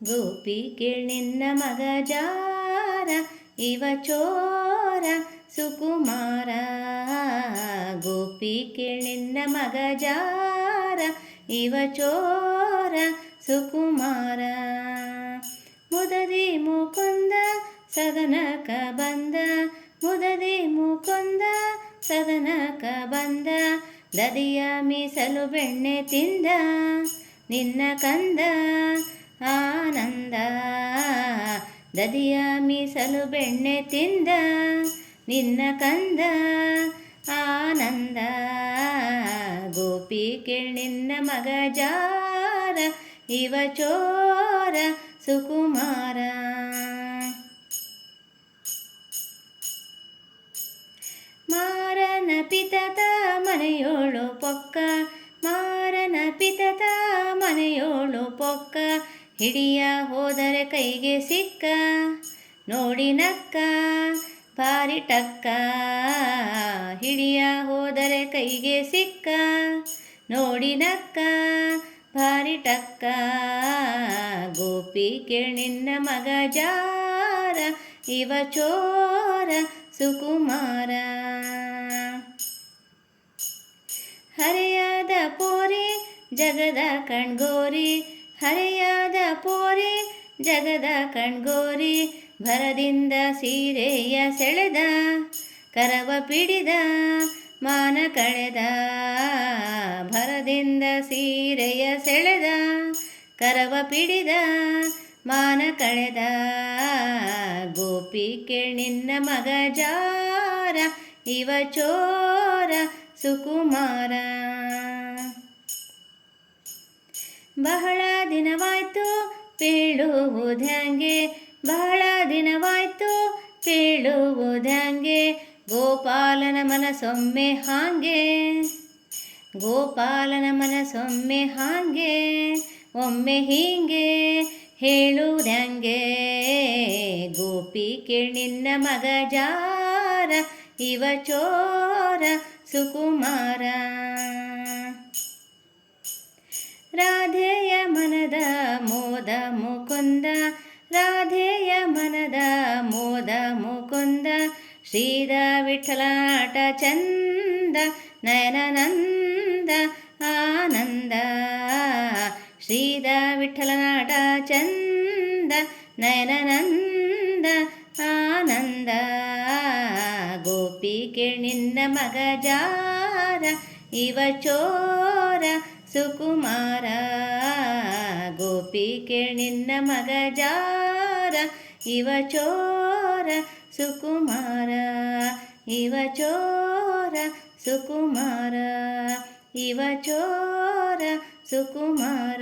ಗೋಪಿ ಕೇಳಿನ್ನ ಮಗ ಜಾರ ಇವ ಚೋರ ಸುಕುಮಾರ. ಗೋಪಿ ಕೇಳಿನ್ನ ಮಗ ಜಾರ ಇವ ಚೋರ ಸುಕುಮಾರ. ಮುದದಿ ಮುಕುಂದ ಸದನಕ ಬಂದ, ಮುದದಿ ಮುಕುಂದ ಸದನಕ ಬಂದ, ದದಿಯ ಮೀಸಲು ಬೆಣ್ಣೆ ತಿಂದ ನಿನ್ನ ಕಂದ ಆನಂದ. ದದಿಯ ಮೀಸಲು ಬೆಣ್ಣೆ ತಿಂದ ನಿನ್ನ ಕಂದ ಆನಂದ. ಗೋಪಿ ಕೇಳಿನ್ನ ಮಗ ಜಾರ ಇವ ಚೋರ ಸುಕುಮಾರ. ಮಾರನ ಪಿತತ ಮನೆಯೋಳು ಪೊಕ್ಕ, ಮಾರನ ಪಿತತ ಮನೆಯೋಳು ಪೊಕ್ಕ, ಹಿಡಿಯ ಹೋದರೆ ಕೈಗೆ ಸಿಕ್ಕ ನೋಡಿ ನಕ್ಕ ಭಾರಿ ಟಕ್ಕ. ಹಿಡಿಯ ಹೋದರೆ ಕೈಗೆ ಸಿಕ್ಕ ನೋಡಿ ನಕ್ಕ ಭಾರಿ ಟಕ್ಕ. ಗೋಪಿ ಕೇಳಿನ್ನ ಮಗ ಜಾರ ಇವ ಚೋರ ಸುಕುಮಾರ. ಹರೆಯಾದ ಪೋರಿ ಜಗದ ಕಣ್ಗೋರಿ, ಹರೆಯಾದ ಪೋರಿ ಜಗದ ಕಣ್ಗೋರಿ, ಭರದಿಂದ ಸೀರೆಯ ಸೆಳೆದ ಕರವ ಪಿಡಿದ ಮಾನ ಕಳೆದ. ಭರದಿಂದ ಸೀರೆಯ ಸೆಳೆದ ಕರವ ಪಿಡಿದ ಮಾನ ಕಳೆದ. ಗೋಪಿ ಕೇಳಿನ್ನ ಮಗ ಜಾರ ಇವ ಚೋರ ಸುಕುಮಾರ. ಬಹಳ ದಿನವಾಯ್ತು ಪೇಳುವುದ್ಯಾಂಗೆ, ಬಹಳ ದಿನವಾಯ್ತು ಪೇಳುವುದ್ಯಾಂಗೆ, ಗೋಪಾಲನ ಮನಸೊಮ್ಮೆ ಹಾಂಗೆ, ಗೋಪಾಲನ ಮನಸೊಮ್ಮೆ ಹಾಂಗೆ, ಒಮ್ಮೆ ಹೀಗೆ ಹೇಳುವುದ್ಯಾಂಗೆ. ಗೋಪಿ ಕೇಳಿನ್ನ ಮಗ ಜಾರ ಇವ ಚೋರ ಸುಕುಮಾರ. ರಾಧೆಯ ಮನದ ಮೋದ ಮುಕುಂದ, ರಾಧೆಯ ಮನದ ಮೋದ ಮುಕುಂದ, ಶ್ರೀದ ವಿಠಲನಾಟ ಚಂದ ನಯನನಂದ ಆನಂದ. ಶ್ರೀದ ವಿಠಲನಾಟ ಚಂದ ನಯನನಂದ ಆನಂದ. ಗೋಪಿ ಕೇಳಿನ್ನ ಮಗ ಜಾರ ಇವ ಚೋರ ಸುಕುಮಾರ. ಗೋಪಿ ಕೇಳಿನ್ನ ಮಗ ಜಾರ ಇವ ಚೋರ ಸುಕುಮಾರ. ಇವ ಚೋರ ಸುಕುಮಾರ, ಇವ ಚೋರ ಸುಕುಮಾರ.